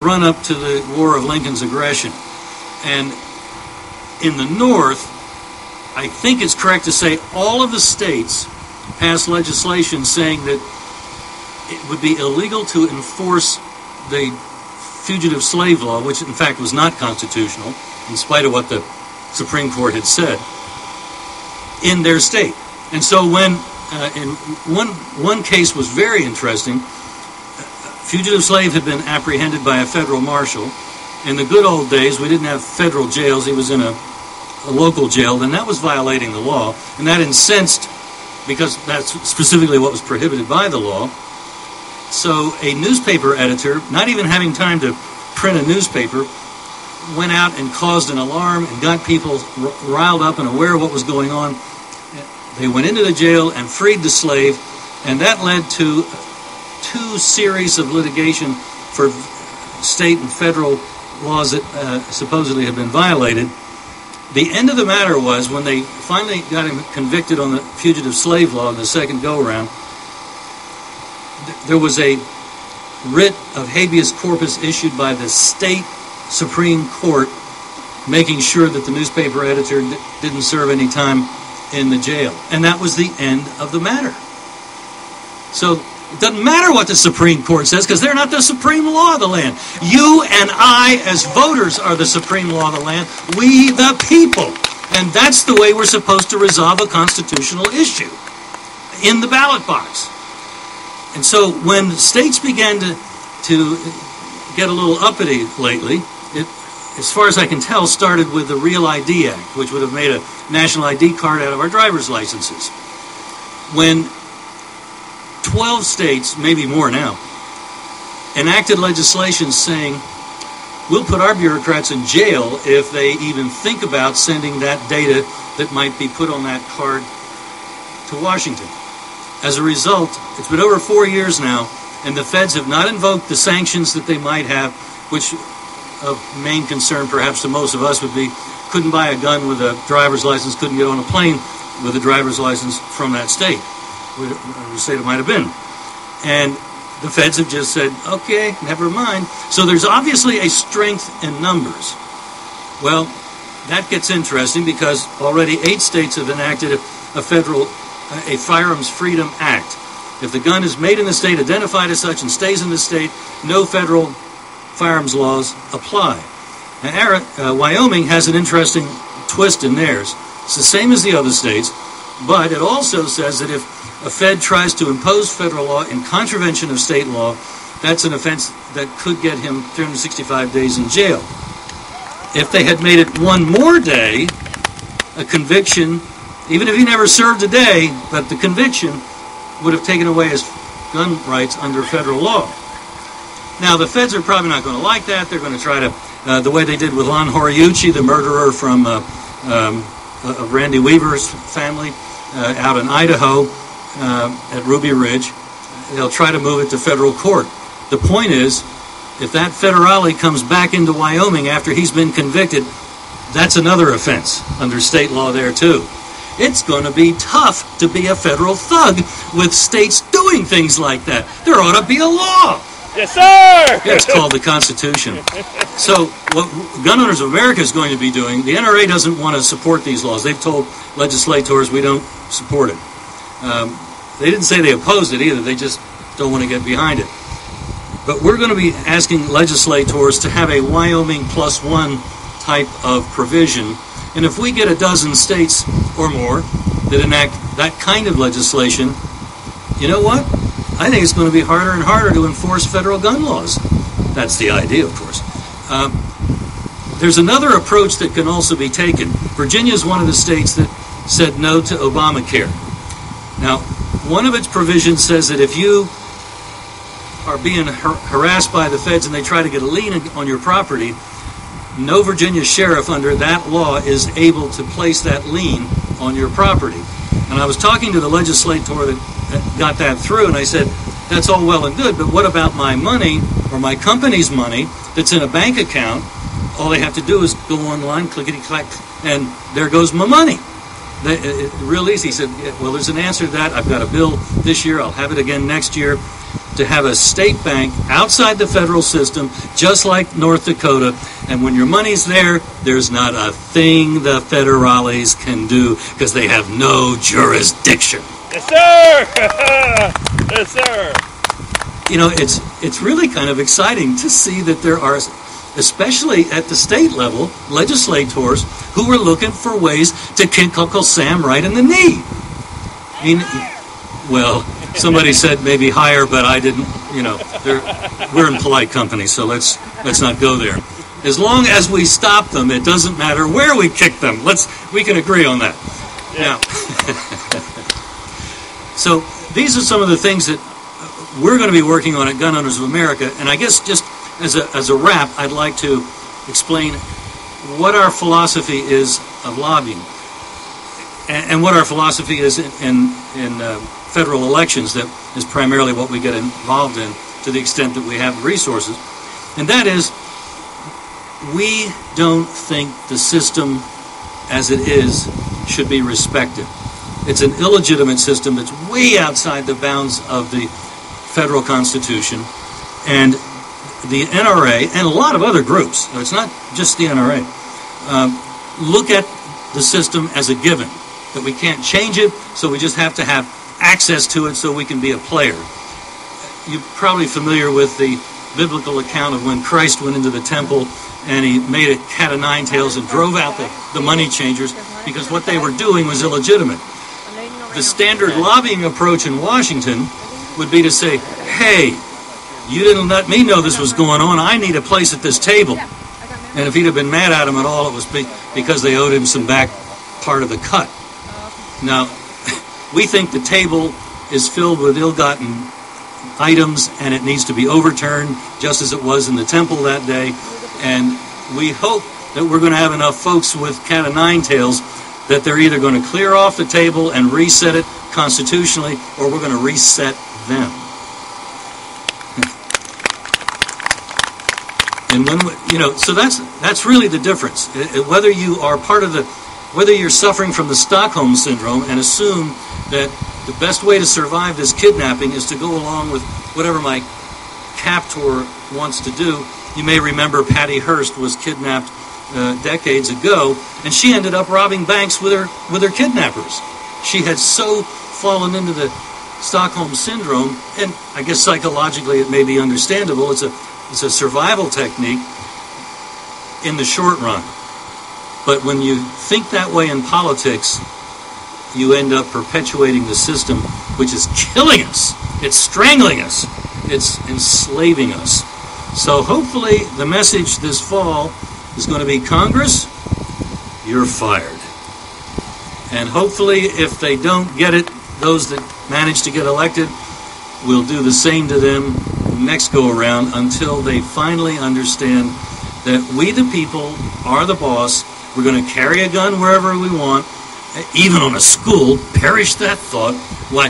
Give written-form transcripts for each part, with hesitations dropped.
run up to the war of Lincoln's aggression. And in the North, I think it's correct to say all of the states passed legislation saying that it would be illegal to enforce the fugitive slave law, which in fact was not constitutional, in spite of what the Supreme Court had said, in their state. And so when, in one case was very interesting, a fugitive slave had been apprehended by a federal marshal. In the good old days, we didn't have federal jails. He was in a local jail, and that was violating the law. And that incensed, because that's specifically what was prohibited by the law. So a newspaper editor, not even having time to print a newspaper, went out and caused an alarm and got people riled up and aware of what was going on. They went into the jail and freed the slave, and that led to 2 series of litigation for state and federal laws that supposedly had been violated. The end of the matter was, when they finally got him convicted on the fugitive slave law in the second go-around, there was a writ of habeas corpus issued by the state Supreme Court, making sure that the newspaper editor didn't serve any time in the jail. And that was the end of the matter. So it doesn't matter what the Supreme Court says, because they're not the supreme law of the land. You and I, as voters, are the supreme law of the land. We, the people. And that's the way we're supposed to resolve a constitutional issue, in the ballot box. And so when states began to get a little uppity lately, it, as far as I can tell, started with the Real ID Act, which would have made a national ID card out of our driver's licenses. When 12 states, maybe more now, enacted legislation saying, we'll put our bureaucrats in jail if they even think about sending that data that might be put on that card to Washington. As a result, it's been over 4 years now, and the feds have not invoked the sanctions that they might have, which of main concern perhaps to most of us would be, couldn't buy a gun with a driver's license, couldn't get on a plane with a driver's license from that state, whatever state it might have been. And the feds have just said, okay, never mind. So there's obviously a strength in numbers. Well, that gets interesting, because already 8 states have enacted a Firearms Freedom Act. If the gun is made in the state, identified as such, and stays in the state, no federal firearms laws apply. Now, Wyoming has an interesting twist in theirs. It's the same as the other states, but it also says that if a Fed tries to impose federal law in contravention of state law, that's an offense that could get him 365 days in jail. If they had made it one more day, a conviction, even if he never served a day, but the conviction would have taken away his gun rights under federal law. Now, the feds are probably not going to like that. They're going to try to, the way they did with Lon Horiuchi, the murderer from of Randy Weaver's family out in Idaho at Ruby Ridge. They'll try to move it to federal court. The point is, if that federale comes back into Wyoming after he's been convicted, that's another offense under state law there too. It's going to be tough to be a federal thug with states doing things like that. There ought to be a law. Yes, sir! Yeah, it's called the Constitution. So what Gun Owners of America is going to be doing, the NRA doesn't want to support these laws. They've told legislators we don't support it. They didn't say they opposed it either. They just don't want to get behind it. But we're going to be asking legislators to have a Wyoming +1 type of provision. And if we get a dozen states or more that enact that kind of legislation, you know what? I think it's going to be harder and harder to enforce federal gun laws. That's the idea, of course. There's another approach that can also be taken. Virginia is one of the states that said no to Obamacare. Now, one of its provisions says that if you are being harassed by the feds and they try to get a lien on your property, no Virginia sheriff under that law is able to place that lien on your property. And I was talking to the legislator that got that through, and I said, that's all well and good, but what about my money or my company's money that's in a bank account? All they have to do is go online, clickety-clack, and there goes my money. Real easy. He said, well, there's an answer to that. I've got a bill this year. I'll have it again next year. to have a state bank outside the federal system, just like North Dakota. And when your money's there, there's not a thing the federales can do because they have no jurisdiction. Yes, sir! Yes, sir! You know, it's really kind of exciting to see that there are, especially at the state level, legislators who are looking for ways to kick Uncle Sam right in the knee. I mean, well, somebody said maybe higher, but I didn't, you know, we're in polite company, so let's not go there. As long as we stop them, it doesn't matter where we kick them. We can agree on that. Yeah. Now, so these are some of the things that we're going to be working on at Gun Owners of America, and I guess just as a wrap, I'd like to explain what our philosophy is of lobbying, and what our philosophy is in federal elections. That is primarily what we get involved in, to the extent that we have resources, and that is, we don't think the system as it is should be respected. It's an illegitimate system that's way outside the bounds of the federal Constitution, and the NRA and a lot of other groups, so it's not just the NRA, look at the system as a given, that we can't change it, so we just have to have access to it so we can be a player. You're probably familiar with the biblical account of when Christ went into the temple and he made a cat of nine tails and drove out the money changers because what they were doing was illegitimate. The standard lobbying approach in Washington would be to say, hey, you didn't let me know this was going on. I need a place at this table. And if he'd have been mad at him at all, it was because they owed him some back part of the cut. Now, we think the table is filled with ill-gotten items and it needs to be overturned just as it was in the temple that day. And we hope that we're going to have enough folks with cat of nine tails that they're either going to clear off the table and reset it constitutionally, or we're going to reset them. And when so that's really the difference. Whether you are whether you're suffering from the Stockholm syndrome and assume that the best way to survive this kidnapping is to go along with whatever my captor wants to do. You may remember Patty Hearst was kidnapped decades ago, and she ended up robbing banks with her kidnappers. She had so fallen into the Stockholm syndrome, and I guess psychologically it may be understandable. It's a survival technique in the short run. But when you think that way in politics, you end up perpetuating the system, which is killing us. It's strangling us. It's enslaving us. So hopefully the message this fall is going to be, Congress, you're fired. And hopefully if they don't get it, those that manage to get elected, we'll do the same to them next go around until they finally understand that we the people are the boss. We're going to carry a gun wherever we want, even on a school. Perish that thought. Why,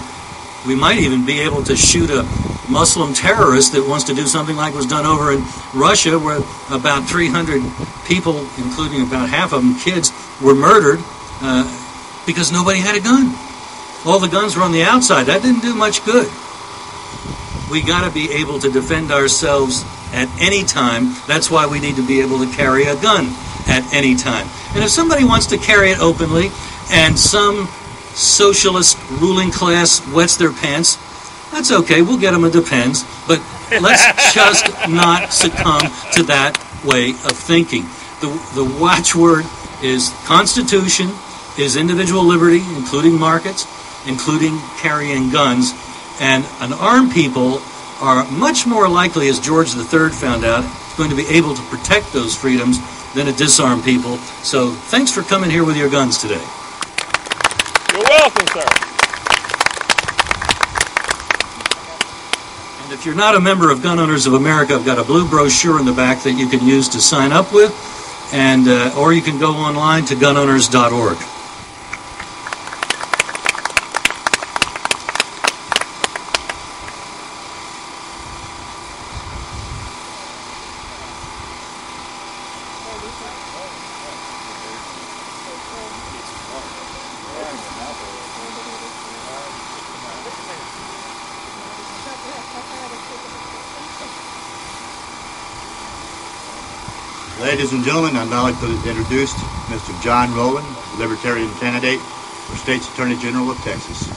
we might even be able to shoot a Muslim terrorist that wants to do something like was done over in Russia, where about 300 people, including about half of them kids, were murdered because nobody had a gun. All the guns were on the outside. That didn't do much good. We got to be able to defend ourselves at any time. That's why we need to be able to carry a gun at any time. And if somebody wants to carry it openly and some socialist ruling class wets their pants, that's okay. We'll get them a Depends. But let's just not succumb to that way of thinking. The watchword is Constitution, is individual liberty, including markets, including carrying guns. And an armed people are much more likely, as George III found out, going to be able to protect those freedoms than a disarmed people. So thanks for coming here with your guns today. You're welcome, sir. And if you're not a member of Gun Owners of America, I've got a blue brochure in the back that you can use to sign up with, and or you can go online to gunowners.org. Ladies and gentlemen, I'd now like to introduce Mr. John Rowland, Libertarian candidate for State's Attorney General of Texas.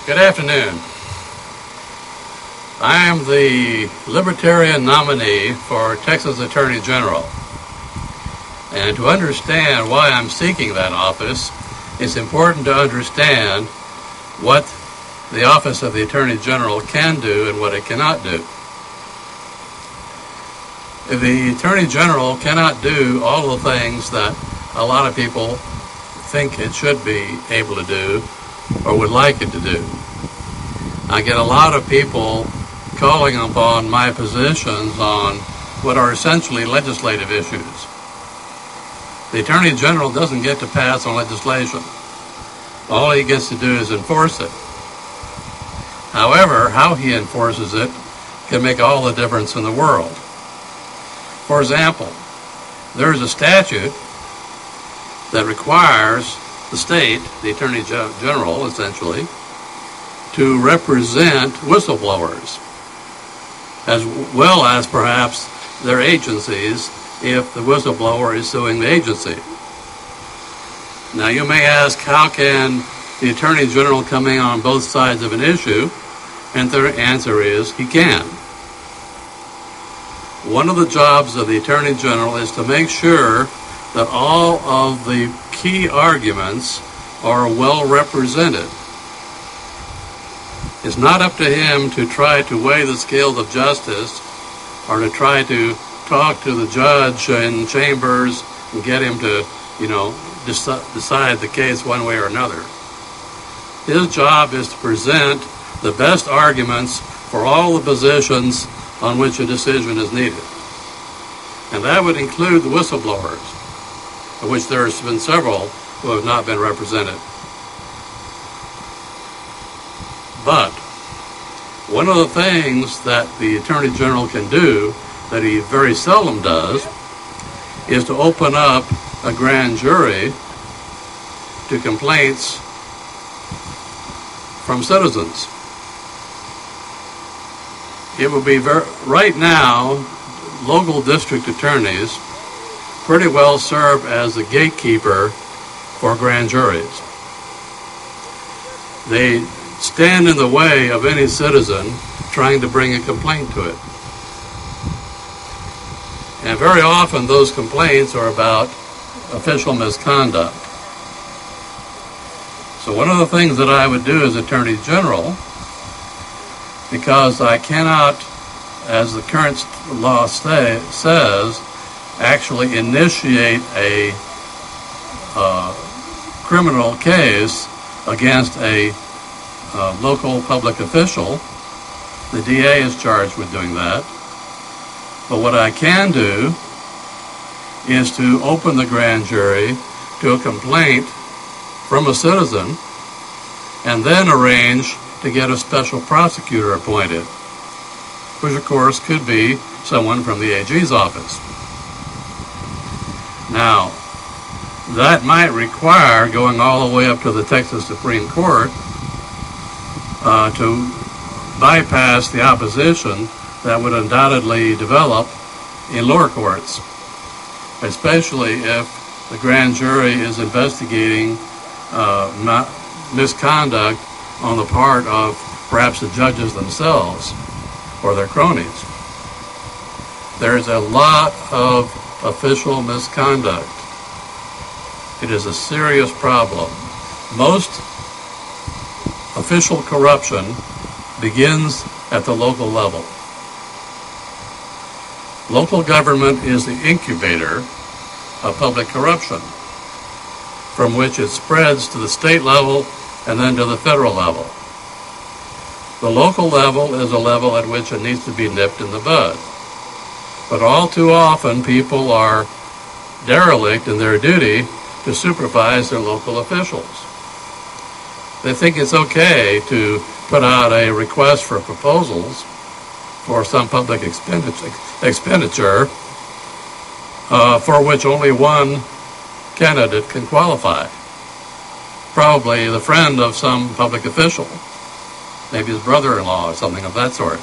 Good afternoon. I am the Libertarian nominee for Texas Attorney General. And to understand why I'm seeking that office, it's important to understand what the office of the Attorney General can do and what it cannot do. The Attorney General cannot do all the things that a lot of people think it should be able to do or would like it to do. I get a lot of people calling upon my positions on what are essentially legislative issues. The Attorney General doesn't get to pass on legislation. All he gets to do is enforce it. However, how he enforces it can make all the difference in the world. For example, there is a statute that requires the state, the Attorney General essentially, to represent whistleblowers, as well as perhaps their agencies if the whistleblower is suing the agency. Now you may ask, how can the Attorney General come in on both sides of an issue? And the answer is, he can. One of the jobs of the Attorney General is to make sure that all of the key arguments are well represented. It's not up to him to try to weigh the scales of justice or to try to talk to the judge in chambers and get him to, decide the case one way or another. His job is to present the best arguments for all the positions on which a decision is needed. And that would include the whistleblowers, of which there has been several who have not been represented. But one of the things that the Attorney General can do that he very seldom does is to open up a grand jury to complaints from citizens. It would be right now, local district attorneys pretty well serve as the gatekeeper for grand juries. They stand in the way of any citizen trying to bring a complaint to it. And very often those complaints are about official misconduct. So one of the things that I would do as Attorney General, because I cannot, as the current law says, actually initiate a criminal case against a local public official. The DA is charged with doing that. But what I can do is to open the grand jury to a complaint from a citizen and then arrange to get a special prosecutor appointed, which of course could be someone from the AG's office. Now, that might require going all the way up to the Texas Supreme Court to bypass the opposition that would undoubtedly develop in lower courts, especially if the grand jury is investigating misconduct on the part of perhaps the judges themselves or their cronies. There's a lot of official misconduct. It is a serious problem. Most official corruption begins at the local level. Local government is the incubator of public corruption, from which it spreads to the state level and then to the federal level. The local level is a level at which it needs to be nipped in the bud. But all too often people are derelict in their duty to supervise their local officials. They think it's okay to put out a request for proposals for some public expenditure for which only one candidate can qualify. probably the friend of some public official, maybe his brother-in-law or something of that sort.